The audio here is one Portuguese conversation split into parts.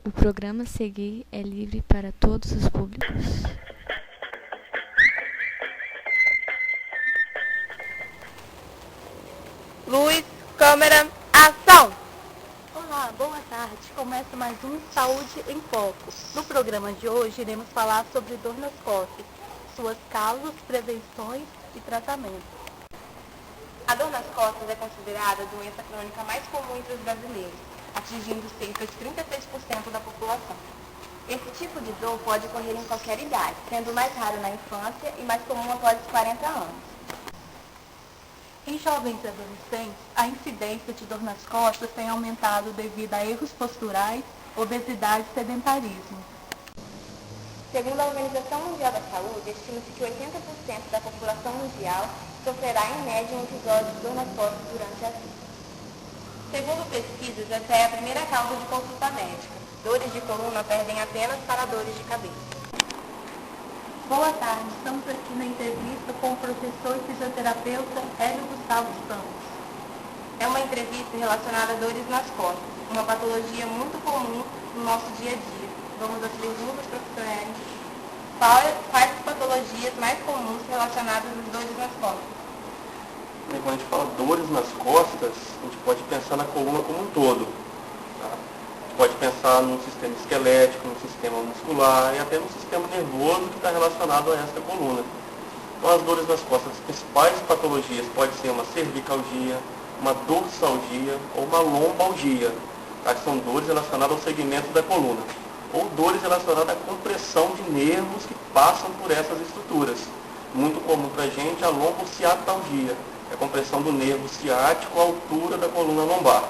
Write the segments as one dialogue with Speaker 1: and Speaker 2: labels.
Speaker 1: O programa a seguir é livre para todos os públicos.
Speaker 2: Luz, câmera, ação!
Speaker 3: Olá, boa tarde. Começa mais um Saúde em Foco. No programa de hoje iremos falar sobre dor nas costas, suas causas, prevenções e tratamento.
Speaker 2: A dor nas costas é considerada a doença crônica mais comum entre os brasileiros, atingindo cerca de 36% da população. Esse tipo de dor pode ocorrer em qualquer idade, sendo mais raro na infância e mais comum após os 40 anos.
Speaker 3: Em jovens e adolescentes, a incidência de dor nas costas tem aumentado devido a erros posturais, obesidade e sedentarismo.
Speaker 2: Segundo a Organização Mundial da Saúde, estima-se que 80% da população mundial sofrerá em média um episódio de dor nas costas durante a vida. Segundo pesquisas, essa é a primeira causa de consulta médica. Dores de coluna perdem apenas para dores de cabeça.
Speaker 3: Boa tarde, estamos aqui na entrevista com o professor e fisioterapeuta Hélio Gustavo Santos.
Speaker 2: É uma entrevista relacionada a dores nas costas, uma patologia muito comum no nosso dia a dia. Vamos às perguntas, professor Hélio. Quais as patologias mais comuns relacionadas às dores nas costas?
Speaker 4: Quando a gente fala dores nas costas, a gente pode pensar na coluna como um todo. Tá? A gente pode pensar no sistema esquelético, no sistema muscular e até no sistema nervoso que está relacionado a essa coluna. Então, as dores nas costas, as principais patologias podem ser uma cervicalgia, uma dorsalgia ou uma lombalgia, tá? Que são dores relacionadas ao segmento da coluna, ou dores relacionadas à compressão de nervos que passam por essas estruturas. Muito comum para a gente a lombociatalgia, a compressão do nervo ciático à altura da coluna lombar.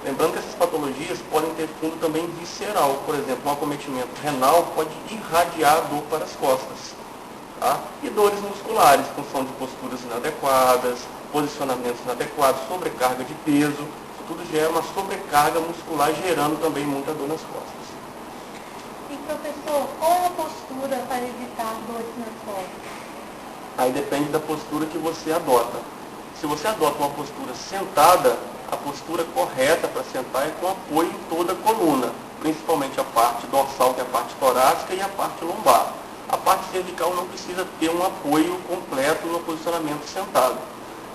Speaker 4: Lembrando que essas patologias podem ter fundo também visceral. Por exemplo, um acometimento renal pode irradiar a dor para as costas. Tá? E dores musculares, função de posturas inadequadas, posicionamentos inadequados, sobrecarga de peso. Isso tudo gera uma sobrecarga muscular, gerando também muita dor nas costas.
Speaker 3: E professor, qual é a postura para evitar dores nas costas?
Speaker 4: Aí depende da postura que você adota. Se você adota uma postura sentada, a postura correta para sentar é com apoio em toda a coluna, principalmente a parte dorsal, que é a parte torácica, e a parte lombar. A parte cervical não precisa ter um apoio completo no posicionamento sentado.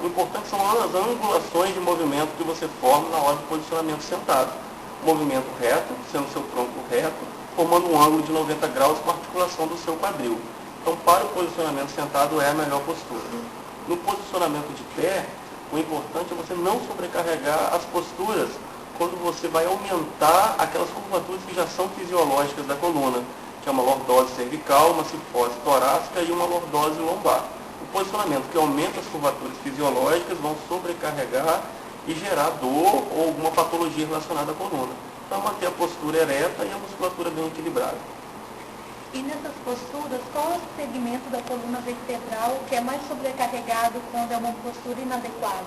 Speaker 4: O importante são as angulações de movimento que você forma na hora do posicionamento sentado. Movimento reto, sendo seu tronco reto, formando um ângulo de 90 graus com a articulação do seu quadril. Então, para o posicionamento sentado é a melhor postura. No posicionamento de pé, o importante é você não sobrecarregar as posturas quando você vai aumentar aquelas curvaturas que já são fisiológicas da coluna, que é uma lordose cervical, uma cifose torácica e uma lordose lombar. O posicionamento que aumenta as curvaturas fisiológicas vão sobrecarregar e gerar dor ou alguma patologia relacionada à coluna. Então, manter a postura ereta e a musculatura bem equilibrada.
Speaker 3: E nessas posturas, qual é o segmento da coluna vertebral que é mais sobrecarregado quando é uma postura inadequada?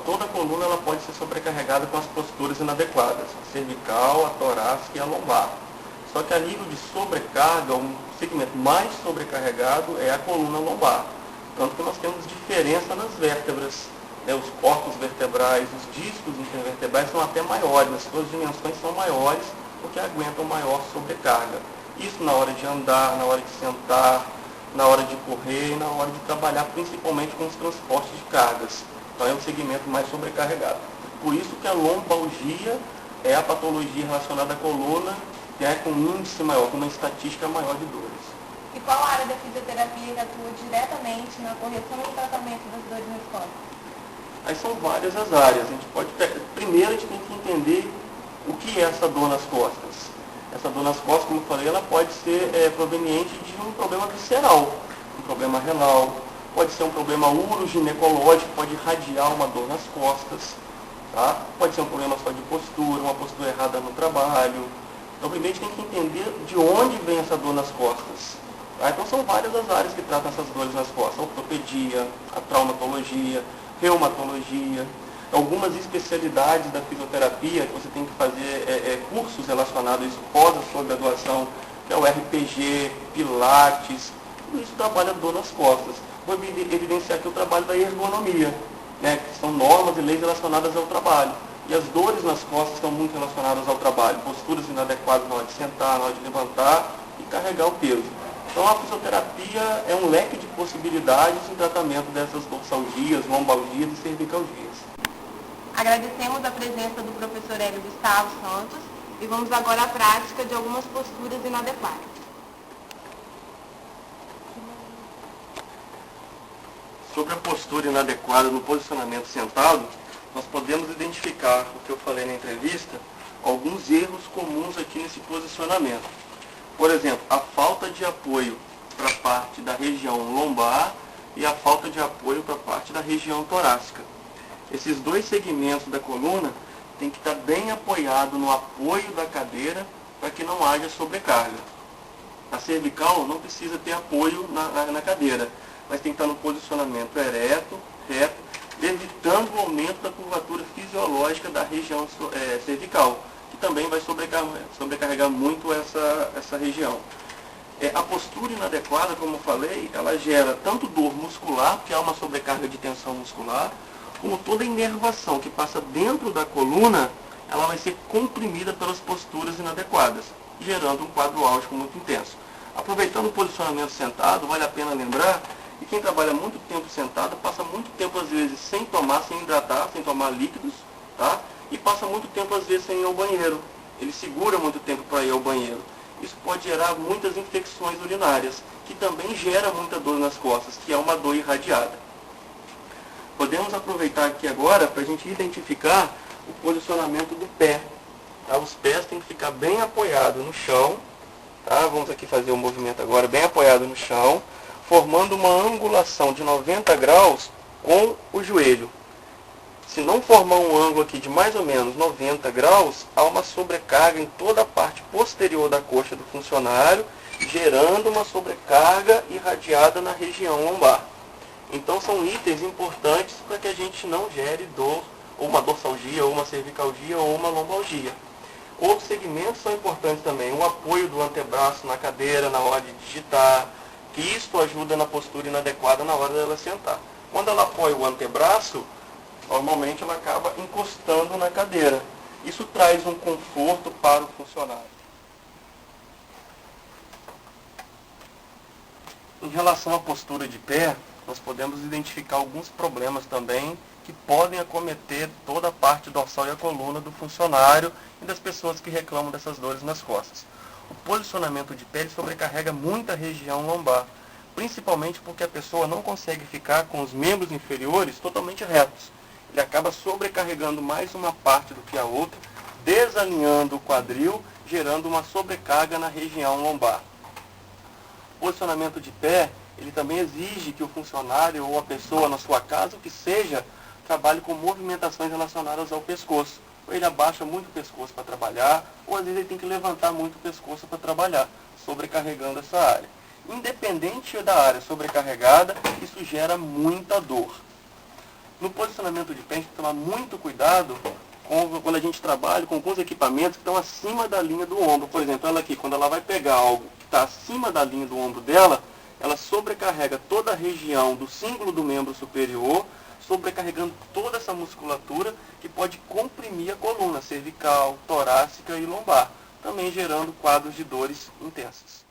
Speaker 4: Toda a coluna ela pode ser sobrecarregada com as posturas inadequadas, a cervical, a torácica e a lombar. Só que a nível de sobrecarga, o segmento mais sobrecarregado é a coluna lombar. Tanto que nós temos diferença nas vértebras. Os corpos vertebrais, os discos intervertebrais são até maiores, as suas dimensões são maiores porque aguentam maior sobrecarga. Isso na hora de andar, na hora de sentar, na hora de correr e na hora de trabalhar, principalmente com os transportes de cargas. Então é o segmento mais sobrecarregado. Por isso que a lombalgia é a patologia relacionada à coluna, que é com um índice maior, com uma estatística maior de dores.
Speaker 2: E qual a área da fisioterapia que atua diretamente na correção e tratamento das dores nas costas?
Speaker 4: Aí são várias as áreas. Primeiro a gente tem que entender o que é essa dor nas costas. Essa dor nas costas, como eu falei, ela pode ser proveniente de um problema visceral, um problema renal, pode ser um problema uroginecológico, pode irradiar uma dor nas costas, tá? Pode ser um problema só de postura, uma postura errada no trabalho. Então, primeiro a gente tem que entender de onde vem essa dor nas costas. Tá? Então, são várias as áreas que tratam essas dores nas costas: a ortopedia, a traumatologia, reumatologia. Algumas especialidades da fisioterapia que você tem que fazer cursos relacionados a isso pós a sua graduação, que é o RPG, Pilates, tudo isso trabalha dor nas costas. Vou evidenciar aqui o trabalho da ergonomia, né, que são normas e leis relacionadas ao trabalho. E as dores nas costas estão muito relacionadas ao trabalho, posturas inadequadas na hora de sentar, na hora de levantar e carregar o peso. Então a fisioterapia é um leque de possibilidades em tratamento dessas dorsalgias, lombalgias e cervicalgias.
Speaker 2: Agradecemos a presença do professor Hélio Gustavo Santos e vamos agora à prática de algumas posturas inadequadas.
Speaker 4: Sobre a postura inadequada no posicionamento sentado, nós podemos identificar, o que eu falei na entrevista, alguns erros comuns aqui nesse posicionamento. Por exemplo, a falta de apoio para a parte da região lombar e a falta de apoio para a parte da região torácica. Esses dois segmentos da coluna têm que estar bem apoiados no apoio da cadeira para que não haja sobrecarga. A cervical não precisa ter apoio na cadeira, mas tem que estar no posicionamento ereto, reto, evitando o aumento da curvatura fisiológica da região cervical, que também vai sobrecarregar muito essa região. A postura inadequada, como eu falei, ela gera tanto dor muscular, que há uma sobrecarga de tensão muscular, como toda a inervação que passa dentro da coluna, ela vai ser comprimida pelas posturas inadequadas, gerando um quadro álgico muito intenso. Aproveitando o posicionamento sentado, vale a pena lembrar que quem trabalha muito tempo sentado passa muito tempo, às vezes, sem hidratar, sem tomar líquidos, tá? E passa muito tempo, às vezes, sem ir ao banheiro. Ele segura muito tempo para ir ao banheiro. Isso pode gerar muitas infecções urinárias, que também gera muita dor nas costas, que é uma dor irradiada. Podemos aproveitar aqui agora para a gente identificar o posicionamento do pé. Tá? Os pés têm que ficar bem apoiados no chão. Tá? Vamos aqui fazer o movimento agora bem apoiado no chão, formando uma angulação de 90 graus com o joelho. Se não formar um ângulo aqui de mais ou menos 90 graus, há uma sobrecarga em toda a parte posterior da coxa do funcionário, gerando uma sobrecarga irradiada na região lombar. Então são itens importantes para que a gente não gere dor, ou uma dorsalgia, ou uma cervicalgia, ou uma lombalgia. Outros segmentos são importantes também, o apoio do antebraço na cadeira na hora de digitar, que isso ajuda na postura inadequada na hora dela sentar. Quando ela apoia o antebraço, normalmente ela acaba encostando na cadeira. Isso traz um conforto para o funcionário. Em relação à postura de pé, nós podemos identificar alguns problemas também que podem acometer toda a parte dorsal e a coluna do funcionário e das pessoas que reclamam dessas dores nas costas. O posicionamento de pé sobrecarrega muita região lombar, principalmente porque a pessoa não consegue ficar com os membros inferiores totalmente retos. Ele acaba sobrecarregando mais uma parte do que a outra, desalinhando o quadril, gerando uma sobrecarga na região lombar. O posicionamento de pé, ele também exige que o funcionário ou a pessoa na sua casa, o que seja, trabalhe com movimentações relacionadas ao pescoço. Ou ele abaixa muito o pescoço para trabalhar, ou às vezes ele tem que levantar muito o pescoço para trabalhar, sobrecarregando essa área. Independente da área sobrecarregada, isso gera muita dor. No posicionamento de pé, a gente tem que tomar muito cuidado quando a gente trabalha com alguns equipamentos que estão acima da linha do ombro. Por exemplo, ela aqui, quando ela vai pegar algo que está acima da linha do ombro dela, ela sobrecarrega toda a região do símbolo do membro superior, sobrecarregando toda essa musculatura que pode comprimir a coluna cervical, torácica e lombar, também gerando quadros de dores intensas.